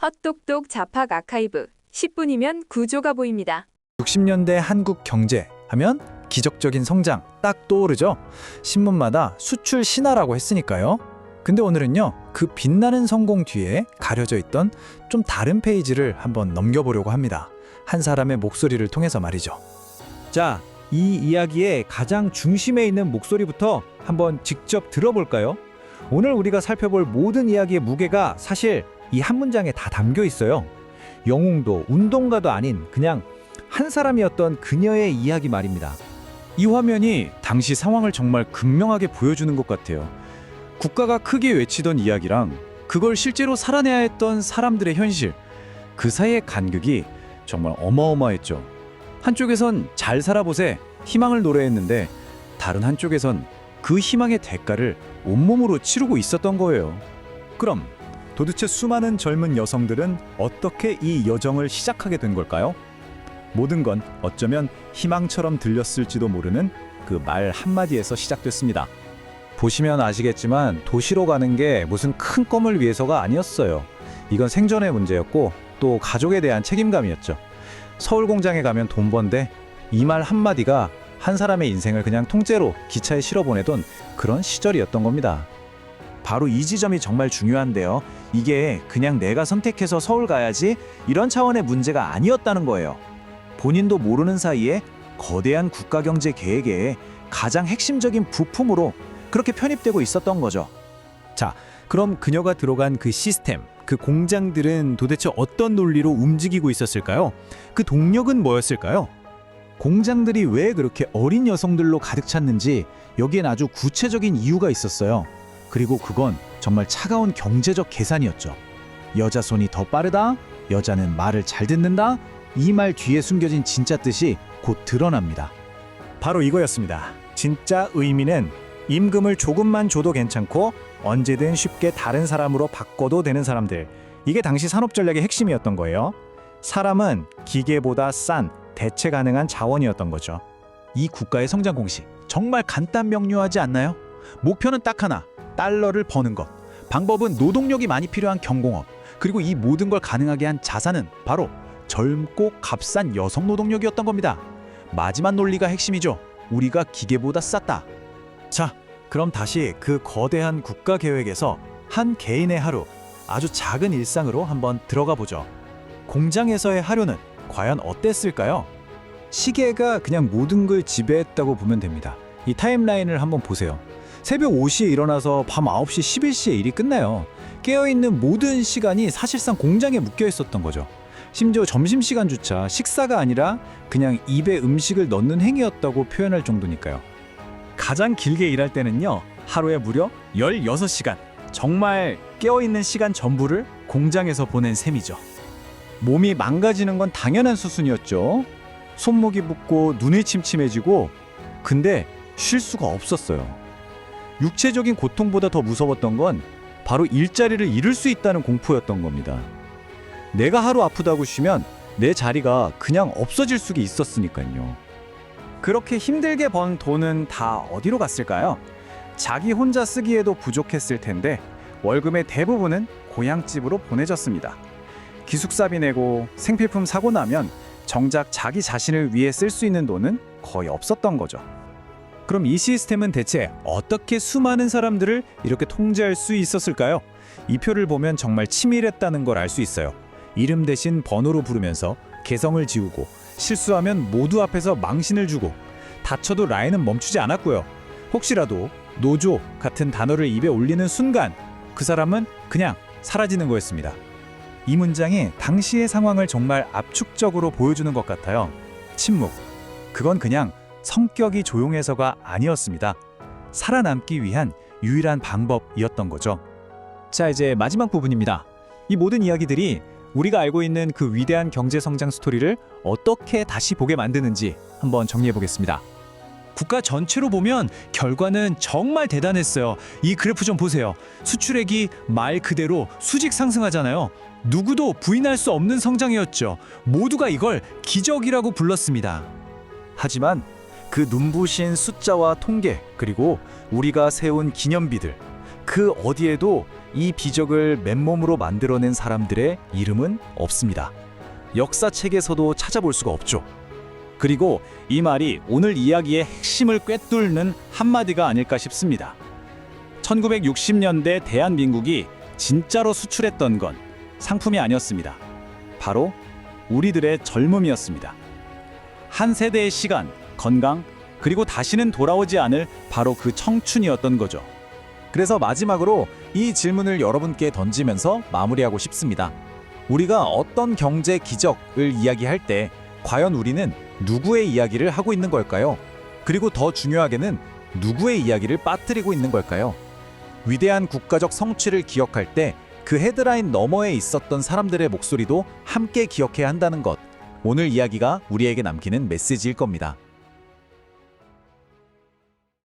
헛똑똑 잡학 아카이브 10분이면 구조가 보입니다. 60년대 한국 경제 하면 기적적인 성장 딱 떠오르죠. 신문마다 수출 신화라고 했으니까요. 근데 오늘은요, 그 빛나는 성공 뒤에 가려져 있던 좀 다른 페이지를 한번 넘겨보려고 합니다. 한 사람의 목소리를 통해서 말이죠. 자, 이 이야기의 가장 중심에 있는 목소리부터 한번 직접 들어볼까요? 오늘 우리가 살펴볼 모든 이야기의 무게가 사실 이 한 문장에 다 담겨 있어요. 영웅도 운동가도 아닌 그냥 한 사람이었던 그녀의 이야기 말입니다. 이 화면이 당시 상황을 정말 극명하게 보여주는 것 같아요. 국가가 크게 외치던 이야기랑 그걸 실제로 살아내야 했던 사람들의 현실, 그 사이의 간극이 정말 어마어마했죠. 한쪽에선 잘 살아보세 희망을 노래했는데 다른 한쪽에선 그 희망의 대가를 온몸으로 치르고 있었던 거예요. 그럼 도대체 수많은 젊은 여성들은 어떻게 이 여정을 시작하게 된 걸까요? 모든 건 어쩌면 희망처럼 들렸을지도 모르는 그 말 한마디에서 시작됐습니다. 보시면 아시겠지만 도시로 가는 게 무슨 큰 꿈을 위해서가 아니었어요. 이건 생존의 문제였고 또 가족에 대한 책임감이었죠. 서울 공장에 가면 돈 번데 이 말 한마디가 한 사람의 인생을 그냥 통째로 기차에 실어 보내던 그런 시절이었던 겁니다. 바로 이 지점이 정말 중요한데요. 이게 그냥 내가 선택해서 서울 가야지 이런 차원의 문제가 아니었다는 거예요. 본인도 모르는 사이에 거대한 국가경제 계획의 가장 핵심적인 부품으로 그렇게 편입되고 있었던 거죠. 자, 그럼 그녀가 들어간 그 시스템, 그 공장들은 도대체 어떤 논리로 움직이고 있었을까요? 그 동력은 뭐였을까요? 공장들이 왜 그렇게 어린 여성들로 가득 찼는지 여기엔 아주 구체적인 이유가 있었어요. 그리고 그건 정말 차가운 경제적 계산이었죠. 여자 손이 더 빠르다, 여자는 말을 잘 듣는다, 이 말 뒤에 숨겨진 진짜 뜻이 곧 드러납니다. 바로 이거였습니다. 진짜 의미는 임금을 조금만 줘도 괜찮고 언제든 쉽게 다른 사람으로 바꿔도 되는 사람들. 이게 당시 산업 전략의 핵심이었던 거예요. 사람은 기계보다 싼 대체 가능한 자원이었던 거죠. 이 국가의 성장 공식 정말 간단 명료하지 않나요? 목표는 딱 하나, 달러를 버는 것. 방법은 노동력이 많이 필요한 경공업. 그리고 이 모든 걸 가능하게 한 자산은 바로 젊고 값싼 여성 노동력이었던 겁니다. 마지막 논리가 핵심이죠. 우리가 기계보다 쌌다. 자, 그럼 다시 그 거대한 국가 계획에서 한 개인의 하루, 아주 작은 일상으로 한번 들어가 보죠. 공장에서의 하루는 과연 어땠을까요? 시계가 그냥 모든 걸 지배했다고 보면 됩니다. 이 타임라인을 한번 보세요. 새벽 5시에 일어나서 밤 9시 11시에 일이 끝나요. 깨어있는 모든 시간이 사실상 공장에 묶여 있었던 거죠. 심지어 점심시간조차 식사가 아니라 그냥 입에 음식을 넣는 행위였다고 표현할 정도니까요. 가장 길게 일할 때는요, 하루에 무려 16시간. 정말 깨어있는 시간 전부를 공장에서 보낸 셈이죠. 몸이 망가지는 건 당연한 수순이었죠. 손목이 붓고 눈이 침침해지고, 근데 쉴 수가 없었어요. 육체적인 고통보다 더 무서웠던 건 바로 일자리를 잃을 수 있다는 공포였던 겁니다. 내가 하루 아프다고 쉬면 내 자리가 그냥 없어질 수가 있었으니까요. 그렇게 힘들게 번 돈은 다 어디로 갔을까요? 자기 혼자 쓰기에도 부족했을 텐데 월급의 대부분은 고향집으로 보내졌습니다. 기숙사비 내고 생필품 사고 나면 정작 자기 자신을 위해 쓸 수 있는 돈은 거의 없었던 거죠. 그럼 이 시스템은 대체 어떻게 수많은 사람들을 이렇게 통제할 수 있었을까요? 이 표를 보면 정말 치밀했다는 걸 알 수 있어요. 이름 대신 번호로 부르면서 개성을 지우고 실수하면 모두 앞에서 망신을 주고 다쳐도 라인은 멈추지 않았고요. 혹시라도 노조 같은 단어를 입에 올리는 순간 그 사람은 그냥 사라지는 거였습니다. 이 문장이 당시의 상황을 정말 압축적으로 보여주는 것 같아요. 침묵. 그건 그냥 성격이 조용해서가 아니었습니다. 살아남기 위한 유일한 방법이었던 거죠. 자, 이제 마지막 부분입니다. 이 모든 이야기들이 우리가 알고 있는 그 위대한 경제 성장 스토리를 어떻게 다시 보게 만드는지 한번 정리해 보겠습니다. 국가 전체로 보면 결과는 정말 대단했어요. 이 그래프 좀 보세요. 수출액이 말 그대로 수직 상승하잖아요. 누구도 부인할 수 없는 성장이었죠. 모두가 이걸 기적이라고 불렀습니다. 하지만 그 눈부신 숫자와 통계, 그리고 우리가 세운 기념비들, 그 어디에도 이 비적을 맨몸으로 만들어낸 사람들의 이름은 없습니다. 역사책에서도 찾아볼 수가 없죠. 그리고 이 말이 오늘 이야기의 핵심을 꿰뚫는 한마디가 아닐까 싶습니다. 1960년대 대한민국이 진짜로 수출했던 건 상품이 아니었습니다. 바로 우리들의 젊음이었습니다. 한 세대의 시간, 건강, 그리고 다시는 돌아오지 않을 바로 그 청춘이었던 거죠. 그래서 마지막으로 이 질문을 여러분께 던지면서 마무리하고 싶습니다. 우리가 어떤 경제 기적을 이야기할 때 과연 우리는 누구의 이야기를 하고 있는 걸까요? 그리고 더 중요하게는 누구의 이야기를 빠뜨리고 있는 걸까요? 위대한 국가적 성취를 기억할 때 그 헤드라인 너머에 있었던 사람들의 목소리도 함께 기억해야 한다는 것. 오늘 이야기가 우리에게 남기는 메시지일 겁니다.